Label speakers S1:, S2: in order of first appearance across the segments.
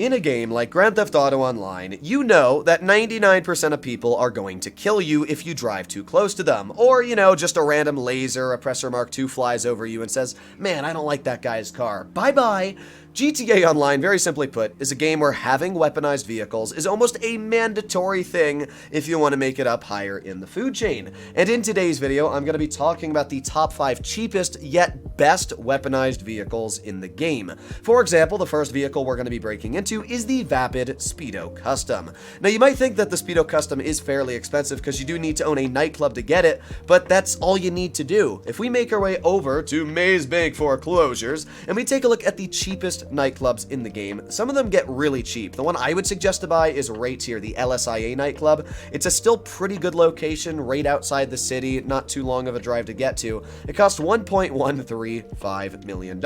S1: In a game like Grand Theft Auto Online, you know that 99% of people are going to kill you if you drive too close to them. Or, just a random laser, Oppressor Mark II flies over you and says, "Man, I don't like that guy's car. Bye-bye." GTA Online, very simply put, is a game where having weaponized vehicles is almost a mandatory thing if you want to make it up higher in the food chain. And in today's video, I'm going to be talking about the top 5 cheapest yet best weaponized vehicles in the game. For example, the first vehicle we're going to be breaking into is the Vapid Speedo Custom. Now, you might think that the Speedo Custom is fairly expensive because you do need to own a nightclub to get it, but that's all you need to do. If we make our way over to Maze Bank foreclosures and we take a look at the cheapest nightclubs in the game, some of them get really cheap. The one I would suggest to buy is right here, the LSIA nightclub. It's a still pretty good location right outside the city, not too long of a drive to get to. It costs $1.135 million.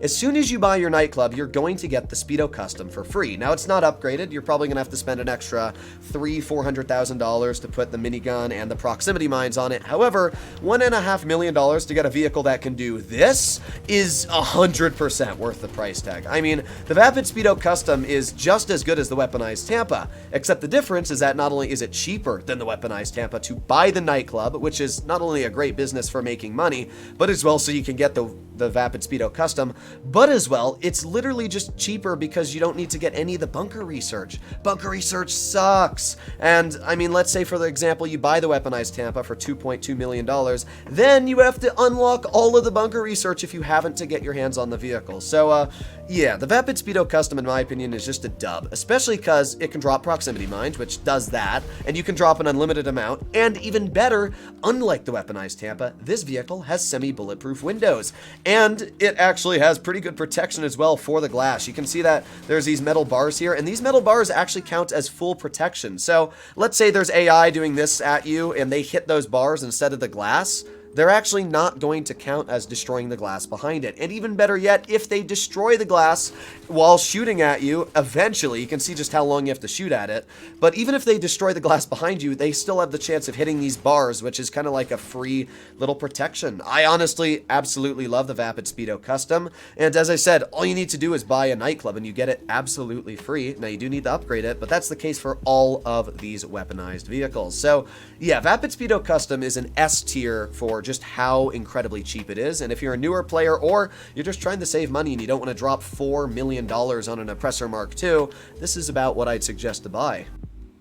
S1: As soon as you buy your nightclub, you're going to get the Speedo Custom for free. Now, it's not upgraded. You're probably going to have to spend an extra $300,000-$400,000 to put the minigun and the proximity mines on it. However, $1.5 million to get a vehicle that can do this is 100% worth the price tag. I mean, the Vapid Speedo Custom is just as good as the weaponized Tampa, except the difference is that not only is it cheaper than the weaponized Tampa to buy the nightclub, which is not only a great business for making money, but as well so you can get the Vapid Speedo Custom, but as well, it's literally just cheaper because you don't need to get any of the bunker research. Bunker research sucks. And I mean, let's say for the example, you buy the weaponized Tampa for $2.2 million, then you have to unlock all of the bunker research if you haven't to get your hands on the vehicle. So, yeah, the Vapid Speedo Custom, in my opinion, is just a dub, especially because it can drop proximity mines, which does that, and you can drop an unlimited amount, and even better, unlike the weaponized Tampa, this vehicle has semi-bulletproof windows, and it actually has pretty good protection as well for the glass. You can see that there's these metal bars here, and these metal bars actually count as full protection. So let's say there's AI doing this at you, and they hit those bars instead of the glass. They're actually not going to count as destroying the glass behind it. And even better yet, if they destroy the glass while shooting at you, eventually, you can see just how long you have to shoot at it, but even if they destroy the glass behind you, they still have the chance of hitting these bars, which is kind of like a free little protection. I honestly absolutely love the Vapid Speedo Custom, and as I said, all you need to do is buy a nightclub and you get it absolutely free. Now, you do need to upgrade it, but that's the case for all of these weaponized vehicles. So, yeah, Vapid Speedo Custom is an S tier for just how incredibly cheap it is. And if you're a newer player or you're just trying to save money and you don't want to drop $4 million on an Oppressor Mark II, this is about what I'd suggest to buy.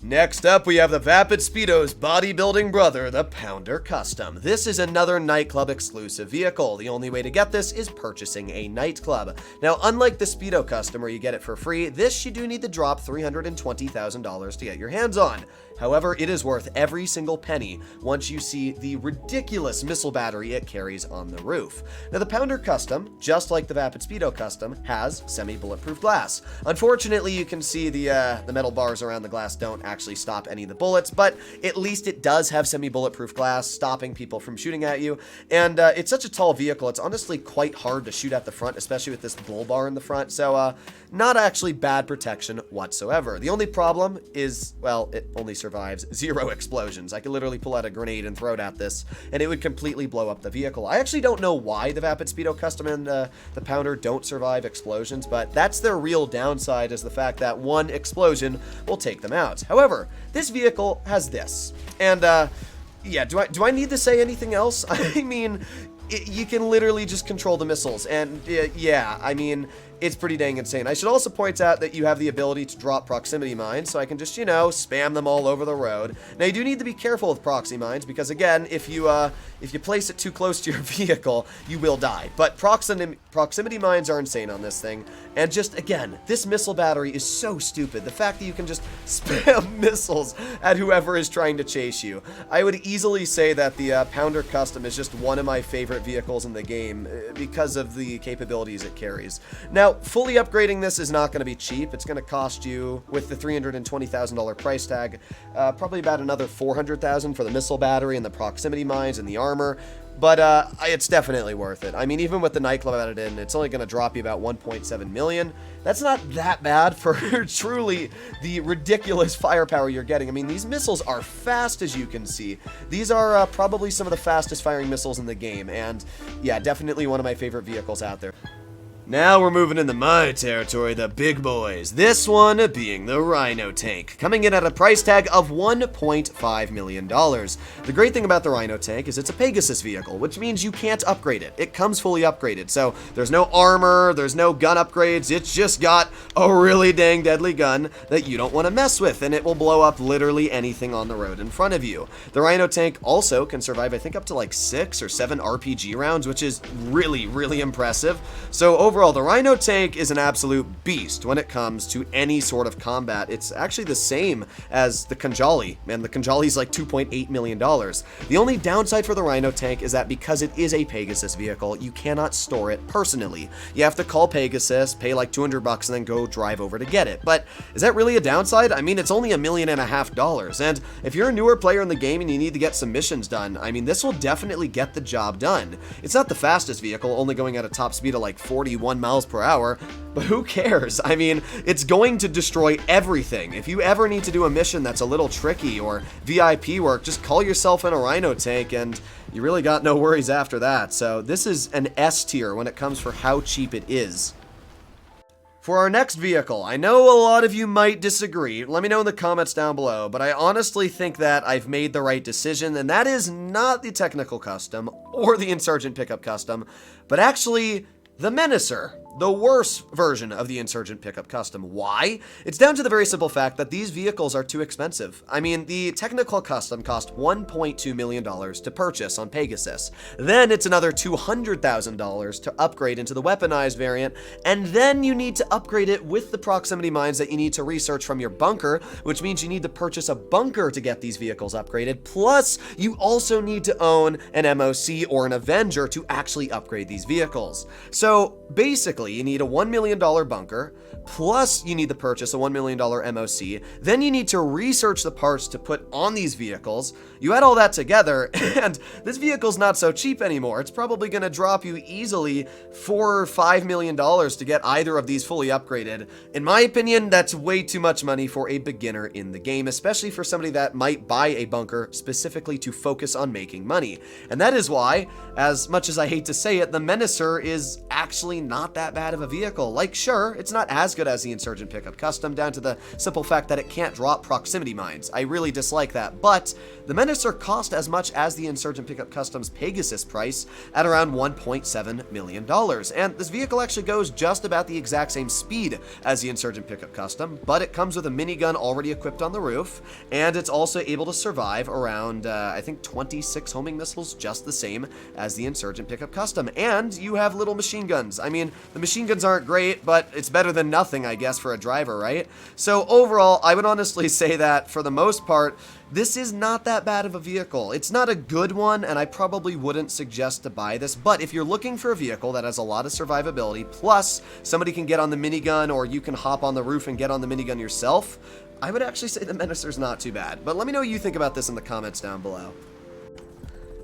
S1: Next up, we have the Vapid Speedo's bodybuilding brother, the Pounder Custom. This is another nightclub exclusive vehicle. The only way to get this is purchasing a nightclub. Now, unlike the Speedo Custom where you get it for free, this you do need to drop $320,000 to get your hands on. However, it is worth every single penny once you see the ridiculous missile battery it carries on the roof. Now, the Pounder Custom, just like the Vapid Speedo Custom, has semi-bulletproof glass. Unfortunately, you can see the metal bars around the glass don't actually stop any of the bullets, but at least it does have semi-bulletproof glass, stopping people from shooting at you. And it's such a tall vehicle, it's honestly quite hard to shoot at the front, especially with this bull bar in the front. So, not actually bad protection whatsoever. The only problem is, well, it only survives 0 explosions. I could literally pull out a grenade and throw it at this, and it would completely blow up the vehicle. I actually don't know why the Vapid Speedo Custom and the Pounder don't survive explosions, but that's their real downside, is the fact that one explosion will take them out. However, this vehicle has this, and yeah, do I need to say anything else? I mean, you can literally just control the missiles, and yeah, I mean, it's pretty dang insane. I should also point out that you have the ability to drop proximity mines, so I can just, spam them all over the road. Now, you do need to be careful with proxy mines, because again, if you place it too close to your vehicle, you will die. But proximity mines are insane on this thing. And just, again, this missile battery is so stupid. The fact that you can just spam missiles at whoever is trying to chase you. I would easily say that the Pounder Custom is just one of my favorite vehicles in the game because of the capabilities it carries. Now, fully upgrading this is not going to be cheap. It's going to cost you, with the $320,000 price tag, probably about another $400,000 for the missile battery and the proximity mines and the armor. But it's definitely worth it. I mean, even with the nightclub added in, it's only going to drop you about $1.7 million. That's not that bad for truly the ridiculous firepower you're getting. I mean, these missiles are fast, as you can see. These are probably some of the fastest firing missiles in the game. And yeah, definitely one of my favorite vehicles out there. Now we're moving into my territory, the big boys. This one being the Rhino Tank, coming in at a price tag of $1.5 million. The great thing about the Rhino Tank is it's a Pegasus vehicle, which means you can't upgrade it. It comes fully upgraded, so there's no armor, there's no gun upgrades, it's just got a really dang deadly gun that you don't want to mess with, and it will blow up literally anything on the road in front of you. The Rhino Tank also can survive, I think, up to like 6 or 7 RPG rounds, which is really, really impressive. So overall, the Rhino Tank is an absolute beast when it comes to any sort of combat. It's actually the same as the Kanjali. Man, the Kanjali's like $2.8 million. The only downside for the Rhino Tank is that because it is a Pegasus vehicle, you cannot store it personally. You have to call Pegasus, pay like $200 and then go drive over to get it. But is that really a downside? I mean, it's only $1.5 million. And if you're a newer player in the game and you need to get some missions done, I mean, this will definitely get the job done. It's not the fastest vehicle, only going at a top speed of like 41 miles per hour, but who cares? I mean, it's going to destroy everything. If you ever need to do a mission that's a little tricky or VIP work, just call yourself in a Rhino Tank and you really got no worries after that. So this is an S tier when it comes for how cheap it is. For our next vehicle, I know a lot of you might disagree. Let me know in the comments down below, but I honestly think that I've made the right decision, and that is not the Technical Custom or the Insurgent Pickup Custom, but actually the Menacer, the worse version of the Insurgent Pickup Custom. Why? It's down to the very simple fact that these vehicles are too expensive. I mean, the Technical Custom cost $1.2 million to purchase on Pegasus. Then it's another $200,000 to upgrade into the weaponized variant, and then you need to upgrade it with the proximity mines that you need to research from your bunker, which means you need to purchase a bunker to get these vehicles upgraded, plus you also need to own an MOC or an Avenger to actually upgrade these vehicles. So basically, you need a $1 million bunker, plus you need to purchase a $1 million MOC, then you need to research the parts to put on these vehicles. You add all that together, and this vehicle's not so cheap anymore. It's probably going to drop you easily $4 or $5 million to get either of these fully upgraded. In my opinion, that's way too much money for a beginner in the game, especially for somebody that might buy a bunker specifically to focus on making money. And that is why, as much as I hate to say it, the Menacer is actually not that bad of a vehicle. Like, sure, it's not as good as the Insurgent Pickup Custom, down to the simple fact that it can't drop proximity mines. I really dislike that, but the Menacer cost as much as the Insurgent Pickup Custom's Pegasus price at around $1.7 million, and this vehicle actually goes just about the exact same speed as the Insurgent Pickup Custom, but it comes with a minigun already equipped on the roof, and it's also able to survive around, I think, 26 homing missiles, just the same as the Insurgent Pickup Custom, and you have little machine guns. I mean, the machine guns aren't great, but it's better than nothing, I guess, for a driver, right? So overall, I would honestly say that for the most part, this is not that bad of a vehicle. It's not a good one, and I probably wouldn't suggest to buy this, but if you're looking for a vehicle that has a lot of survivability, plus somebody can get on the minigun, or you can hop on the roof and get on the minigun yourself, I would actually say the Menacer's not too bad. But let me know what you think about this in the comments down below.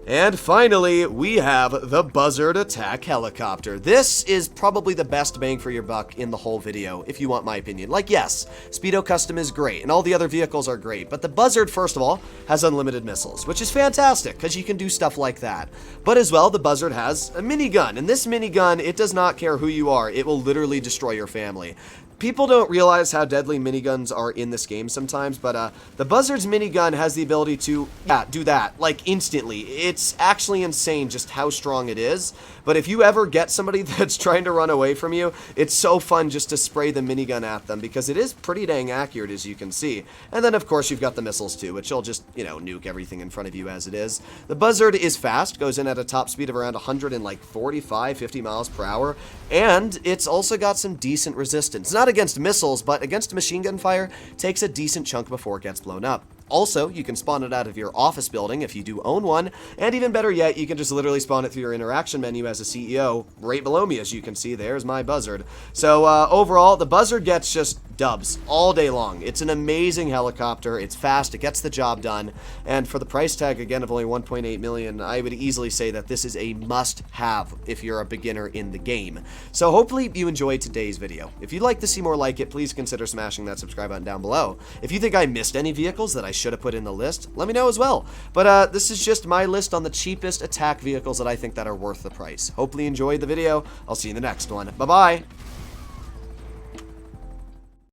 S1: And finally, we have the Buzzard attack helicopter. This is probably the best bang for your buck in the whole video, if you want my opinion. Like, yes, Speedo Custom is great, and all the other vehicles are great, but the Buzzard, first of all, has unlimited missiles, which is fantastic, because you can do stuff like that. But as well, the Buzzard has a minigun, and this minigun, it does not care who you are. It will literally destroy your family. People don't realize how deadly miniguns are in this game sometimes, but the Buzzard's minigun has the ability to, do that, like, instantly. It's actually insane just how strong it is, but if you ever get somebody that's trying to run away from you, it's so fun just to spray the minigun at them, because it is pretty dang accurate, as you can see. And then, of course, you've got the missiles, too, which will just, nuke everything in front of you as it is. The Buzzard is fast, goes in at a top speed of around 145, 50 miles per hour, and it's also got some decent resistance. Not against missiles, but against machine gun fire, takes a decent chunk before it gets blown up. Also, you can spawn it out of your office building if you do own one, and even better yet, you can just literally spawn it through your interaction menu as a CEO. Right below me, as you can see, there's my Buzzard. So overall, the Buzzard gets just dubs all day long. It's an amazing helicopter. It's fast. It gets the job done. And for the price tag, again, of only 1.8 million, I would easily say that this is a must-have if you're a beginner in the game. So hopefully you enjoyed today's video. If you'd like to see more like it, please consider smashing that subscribe button down below. If you think I missed any vehicles that I should have put in the list, let me know as well. But this is just my list on the cheapest attack vehicles that I think that are worth the price. Hopefully you enjoyed the video. I'll see you in the next one. Bye-bye.